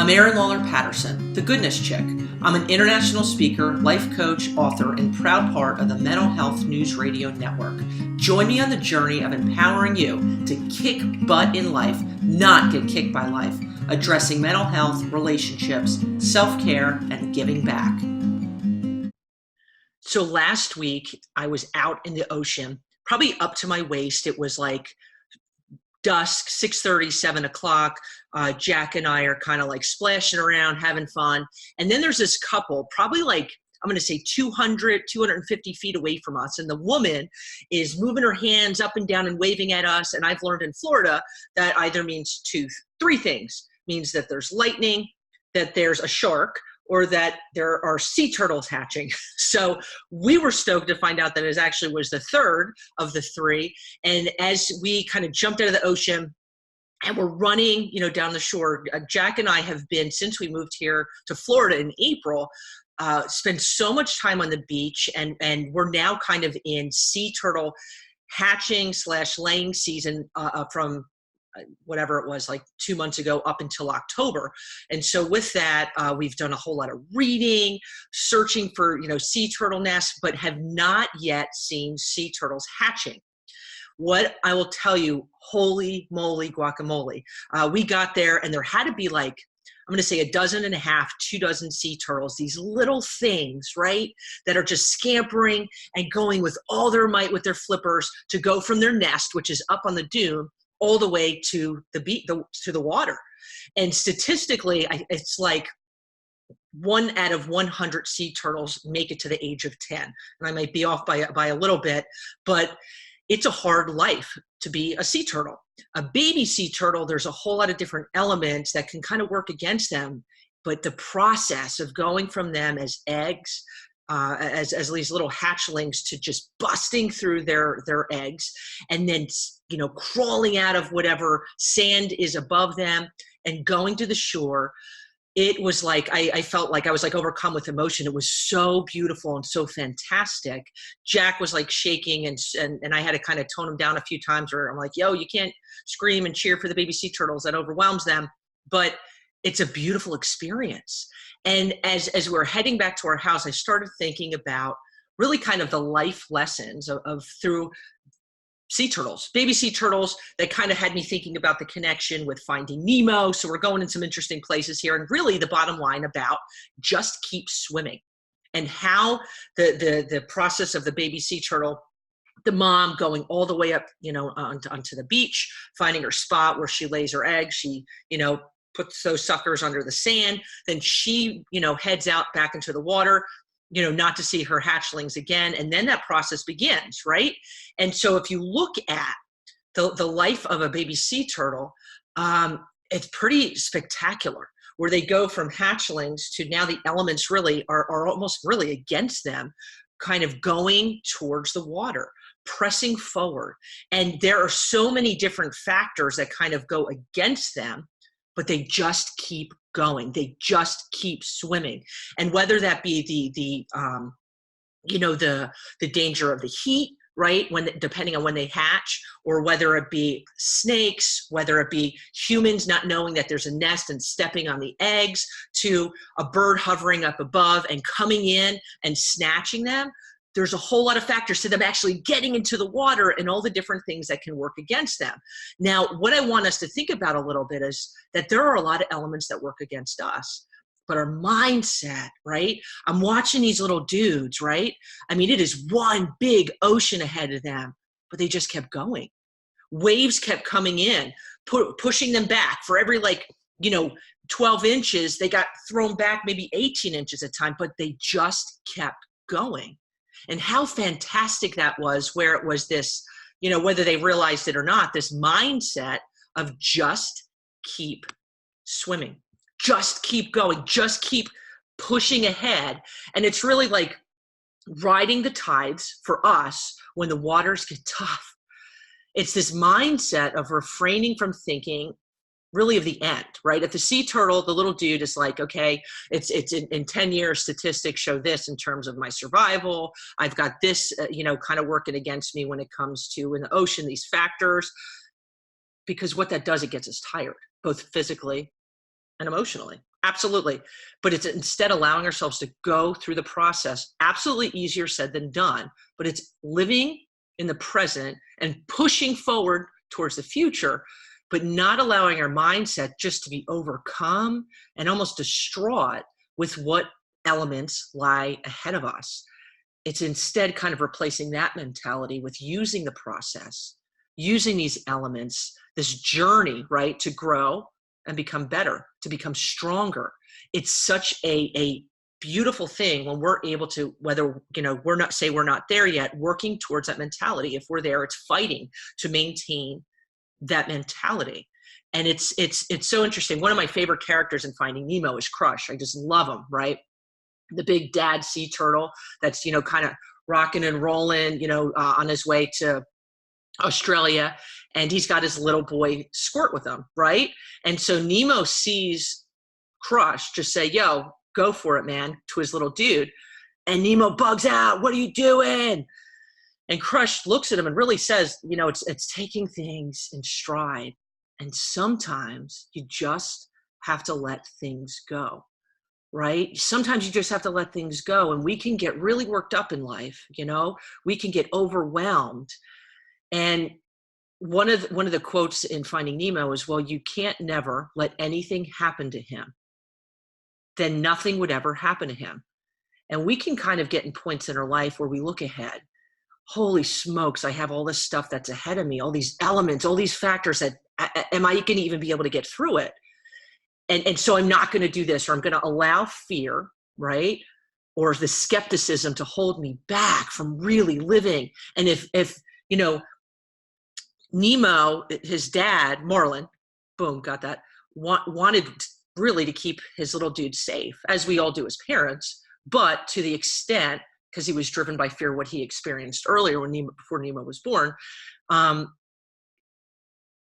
I'm Erin Lawler Patterson, the Goodness Chick. I'm an international speaker, life coach, author, and proud part of the Mental Health News Radio Network. Join me on the journey of empowering you to kick butt in life, not get kicked by life, addressing mental health, relationships, self-care, and giving back. So last week, I was out in the ocean, probably up to my waist. It was like dusk, 6:30, 7 o'clock. Jack and I are kind of like splashing around, having fun. And then there's this couple, probably like, I'm going to say 250 feet away from us. And the woman is moving her hands up and down and waving at us. And I've learned in Florida that either means three things. Means that there's lightning, that there's a shark, or that there are sea turtles hatching. So we were stoked to find out that it actually was the third of the three. And as we kind of jumped out of the ocean and we're running, down the shore, Jack and I have been, since we moved here to Florida in April, spent so much time on the beach, and we're now kind of in sea turtle hatching / laying season from whatever it was, like 2 months ago up until October. And so with that, we've done a whole lot of reading, searching for, sea turtle nests, but have not yet seen sea turtles hatching. What I will tell you, holy moly guacamole. We got there and there had to be like, I'm going to say 1.5, 2 dozen sea turtles, these little things, right, that are just scampering and going with all their might with their flippers to go from their nest, which is up on the dune, all the way to the water. And statistically, it's like 1 out of 100 sea turtles make it to the age of 10. And I might be off by a little bit, but it's a hard life to be a sea turtle. A baby sea turtle, there's a whole lot of different elements that can kind of work against them. But the process of going from them as eggs, as these little hatchlings, to just busting through their eggs and then crawling out of whatever sand is above them and going to the shore, it was like I felt like I was like overcome with emotion. It was so beautiful and so fantastic. Jack was like shaking, and I had to kind of tone him down a few times, where I'm like, yo, you can't scream and cheer for the baby sea turtles, that overwhelms them. But it's a beautiful experience. And as we're heading back to our house, I started thinking about really kind of the life lessons of through sea turtles, baby sea turtles, that kind of had me thinking about the connection with Finding Nemo. So we're going in some interesting places here. And really the bottom line about just keep swimming, and how the process of the baby sea turtle, the mom going all the way up, onto the beach, finding her spot where she lays her eggs. She, puts those suckers under the sand. Then she, heads out back into the water, not to see her hatchlings again. And then that process begins, right? And so if you look at the life of a baby sea turtle, it's pretty spectacular, where they go from hatchlings to now the elements really are almost really against them, kind of going towards the water, pressing forward. And there are so many different factors that kind of go against them, but they just keep going. They just keep swimming. And whether that be the danger of the heat, right, depending on when they hatch, or whether it be snakes, whether it be humans not knowing that there's a nest and stepping on the eggs, to a bird hovering up above and coming in and snatching them. There's a whole lot of factors to them actually getting into the water, and all the different things that can work against them. Now, what I want us to think about a little bit is that there are a lot of elements that work against us, but our mindset, right? I'm watching these little dudes, right? I mean, it is one big ocean ahead of them, but they just kept going. Waves kept coming in, pushing them back. For every 12 inches, they got thrown back maybe 18 inches at a time, but they just kept going. And how fantastic that was, where it was this, whether they realized it or not, this mindset of just keep swimming, just keep going, just keep pushing ahead. And it's really like riding the tides for us when the waters get tough. It's this mindset of refraining from thinking really of the end, right? If the sea turtle, the little dude, is like, okay, it's in 10 years, statistics show this in terms of my survival. I've got this, kind of working against me when it comes to in the ocean, these factors, because what that does, it gets us tired, both physically and emotionally. Absolutely. But it's instead allowing ourselves to go through the process. Absolutely easier said than done, but it's living in the present and pushing forward towards the future, but not allowing our mindset just to be overcome and almost distraught with what elements lie ahead of us. It's instead kind of replacing that mentality with using the process, using these elements, this journey, right, to grow and become better, to become stronger. It's such a beautiful thing when we're able to, whether, we're not there yet, working towards that mentality. If we're there, it's fighting to maintain that mentality. And it's so interesting. One of my favorite characters in Finding Nemo is Crush. I just love him, right? The big dad sea turtle that's, kind of rocking and rolling, on his way to Australia, and he's got his little boy Squirt with him, right? And so Nemo sees Crush just say, yo, go for it, man, to his little dude. And Nemo bugs out, what are you doing? And Crush looks at him and really says, it's taking things in stride. And sometimes you just have to let things go, right? Sometimes you just have to let things go. And we can get really worked up in life, we can get overwhelmed. And one of the quotes in Finding Nemo is, well, you can't never let anything happen to him. Then nothing would ever happen to him. And we can kind of get in points in our life where we look ahead. Holy smokes, I have all this stuff that's ahead of me, all these elements, all these factors that, am I going to even be able to get through it? And so I'm not going to do this, or I'm going to allow fear, right? Or the skepticism to hold me back from really living. And if Nemo, his dad, Marlin, boom, got that, wanted really to keep his little dude safe, as we all do as parents, but to the extent, because he was driven by fear, what he experienced earlier before Nemo was born,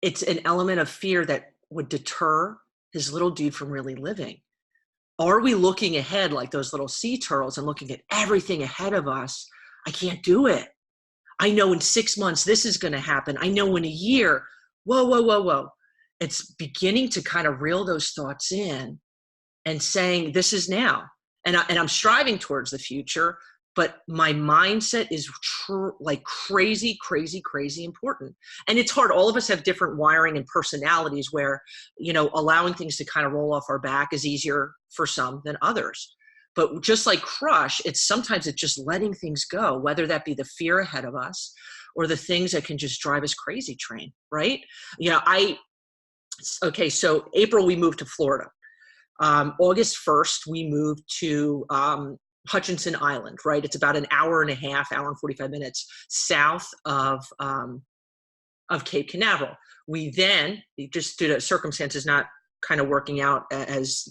it's an element of fear that would deter his little dude from really living. Are we looking ahead like those little sea turtles and looking at everything ahead of us? I can't do it. I know in 6 months this is going to happen. I know in a year. Whoa. It's beginning to kind of reel those thoughts in and saying, this is now. And I'm striving towards the future, but my mindset is like crazy important. And it's hard. All of us have different wiring and personalities where, allowing things to kind of roll off our back is easier for some than others. But just like Crush, sometimes it's just letting things go, whether that be the fear ahead of us or the things that can just drive us crazy train, right? So April, we moved to Florida. August 1st, we moved to Hutchinson Island, right? It's about an hour and 45 minutes south of Cape Canaveral. We then, just due to circumstances not kind of working out as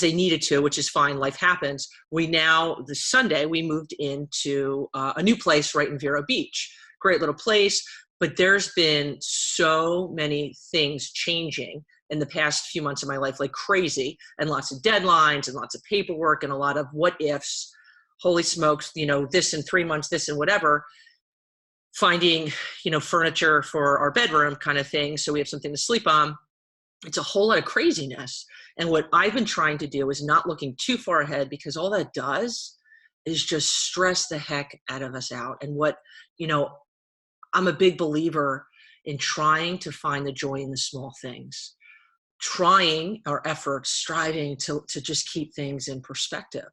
they needed to, which is fine, life happens. This Sunday, we moved into a new place right in Vero Beach. Great little place, but there's been so many things changing in the past few months of my life, like crazy, and lots of deadlines and lots of paperwork and a lot of what ifs. Holy smokes, this in 3 months, this and whatever. Finding, furniture for our bedroom kind of thing, so we have something to sleep on. It's a whole lot of craziness. And what I've been trying to do is not looking too far ahead, because all that does is just stress the heck out of us out. And I'm a big believer in trying to find the joy in the small things, trying our efforts, striving to just keep things in perspective.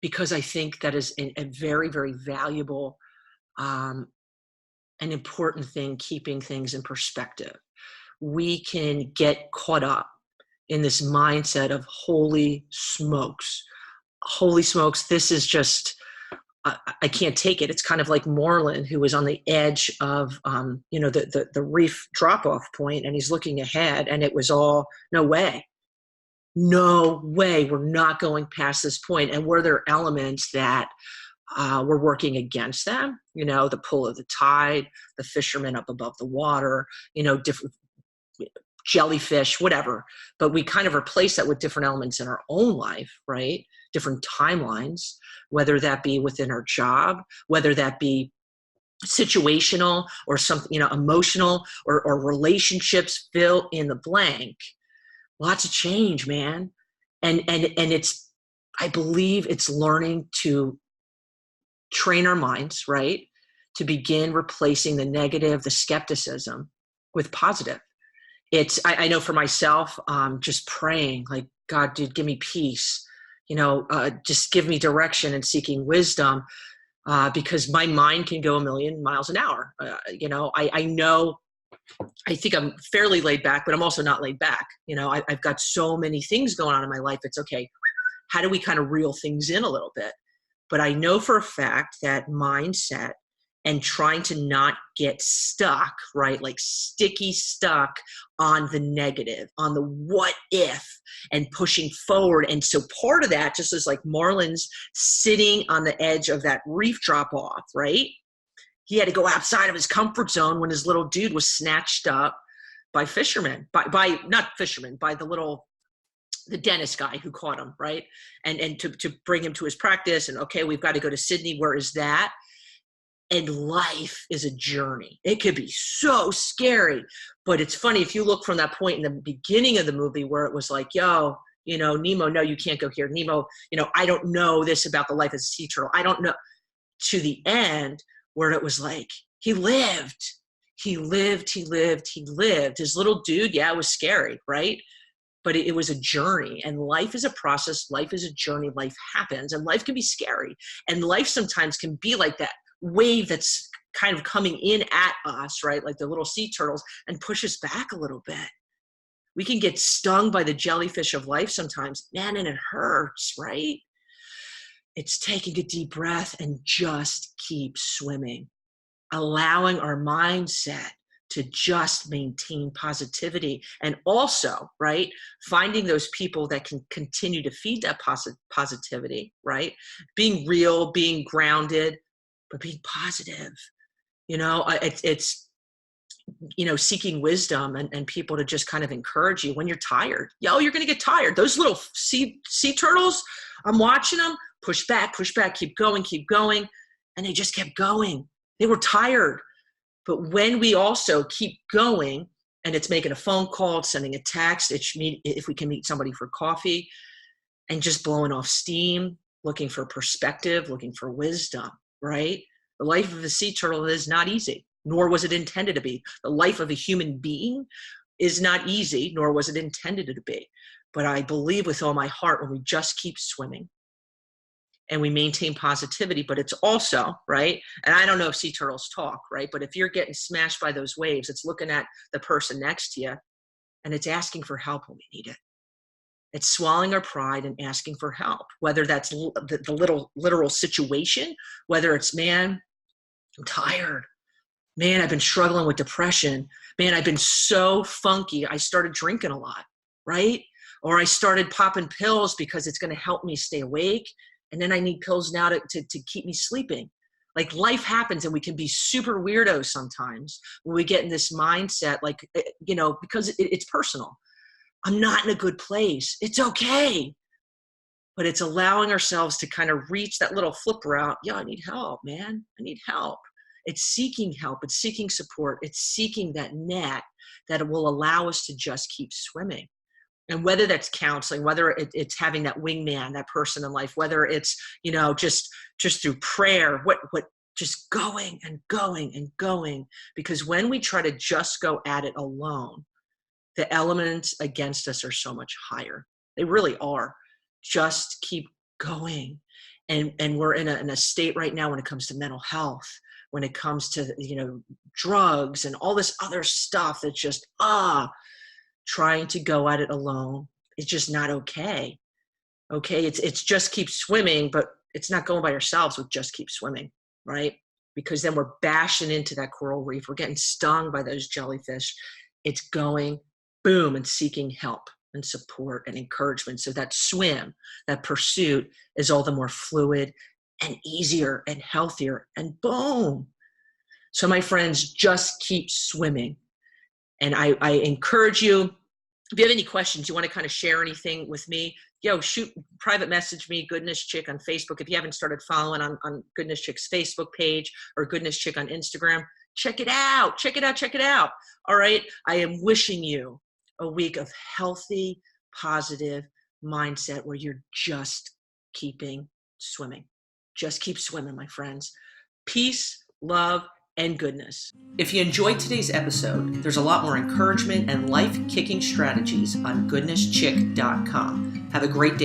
Because I think that is a very, very valuable and important thing, keeping things in perspective. We can get caught up in this mindset of holy smokes, this is just, I can't take it. It's kind of like Marlin, who was on the edge of, the reef drop-off point, and he's looking ahead, and it was all, no way, we're not going past this point. And were there elements that were working against them? The pull of the tide, the fishermen up above the water, different jellyfish, whatever. But we kind of replace that with different elements in our own life, right? Different timelines, whether that be within our job, whether that be situational or something, emotional or relationships, fill in the blank. lots of change, man. And it's, I believe it's learning to train our minds, right? To begin replacing the negative, the skepticism with positive. It's, I know for myself, just praying like, God, dude, give me peace, just give me direction and seeking wisdom, because my mind can go a million miles an hour. I know, I think I'm fairly laid back, but I'm also not laid back. I've got so many things going on in my life. It's okay. How do we kind of reel things in a little bit? But I know for a fact that mindset and trying to not get stuck, right? Like sticky stuck on the negative, on the what if, and pushing forward. And so part of that, just as like Marlin's sitting on the edge of that reef drop off, right? He had to go outside of his comfort zone when his little dude was snatched up by fishermen, by not fishermen, by the dentist guy who caught him, right? And to bring him to his practice, and okay, we've got to go to Sydney. Where is that? And life is a journey. It could be so scary, but it's funny if you look from that point in the beginning of the movie where it was like, yo, Nemo, no, you can't go here. Nemo, I don't know this about the life of a sea turtle. I don't know. To the end where it was like, he lived. He lived. His little dude, yeah, it was scary, right? But it was a journey, and life is a process. Life is a journey. Life happens, and life can be scary. And life sometimes can be like that wave that's kind of coming in at us, right? Like the little sea turtles, and push us back a little bit. We can get stung by the jellyfish of life sometimes, man, and it hurts, right? It's taking a deep breath and just keep swimming, allowing our mindset to just maintain positivity, and also, right, finding those people that can continue to feed that positivity, right? Being real, being grounded, but being positive. It's seeking wisdom and people to just kind of encourage you when you're tired. You're going to get tired. Those little sea turtles, I'm watching them push back, keep going. And they just kept going. They were tired. But when we also keep going, and it's making a phone call, sending a text, if we can meet somebody for coffee, and just blowing off steam, looking for perspective, looking for wisdom, right? The life of a sea turtle is not easy, nor was it intended to be. The life of a human being is not easy, nor was it intended to be. But I believe with all my heart, when we just keep swimming and we maintain positivity, but it's also, right? And I don't know if sea turtles talk, right? But if you're getting smashed by those waves, it's looking at the person next to you and it's asking for help when we need it. It's swallowing our pride and asking for help, whether that's the little literal situation, whether it's, man, I'm tired. Man, I've been struggling with depression. Man, I've been so funky. I started drinking a lot, right? Or I started popping pills because it's going to help me stay awake. And then I need pills now to keep me sleeping. Like life happens, and we can be super weirdos sometimes when we get in this mindset, like, because it's personal. I'm not in a good place. It's okay. But it's allowing ourselves to kind of reach that little flip route. I need help, man. I need help. It's seeking help. It's seeking support. It's seeking that net that will allow us to just keep swimming. And whether that's counseling, whether it's having that wingman, that person in life, whether it's, just through prayer, just going and going and going. Because when we try to just go at it alone, the elements against us are so much higher. They really are. Just keep going. And we're in a state right now when it comes to mental health, when it comes to, drugs and all this other stuff that's just, trying to go at it alone. It's just not okay. Okay. It's just keep swimming, but it's not going by ourselves with just keep swimming, right? Because then we're bashing into that coral reef. We're getting stung by those jellyfish. It's going boom and seeking help and support and encouragement. So that swim, that pursuit is all the more fluid and easier and healthier, and boom. So my friends, just keep swimming. And I encourage you, if you have any questions, you want to kind of share anything with me, shoot, private message me, Goodness Chick on Facebook. If you haven't started following on Goodness Chick's Facebook page or Goodness Chick on Instagram, check it out. All right. I am wishing you a week of healthy, positive mindset where you're just keeping swimming. Just keep swimming, my friends. Peace, love, and goodness. If you enjoyed today's episode, there's a lot more encouragement and life-kicking strategies on goodnesschick.com. Have a great day.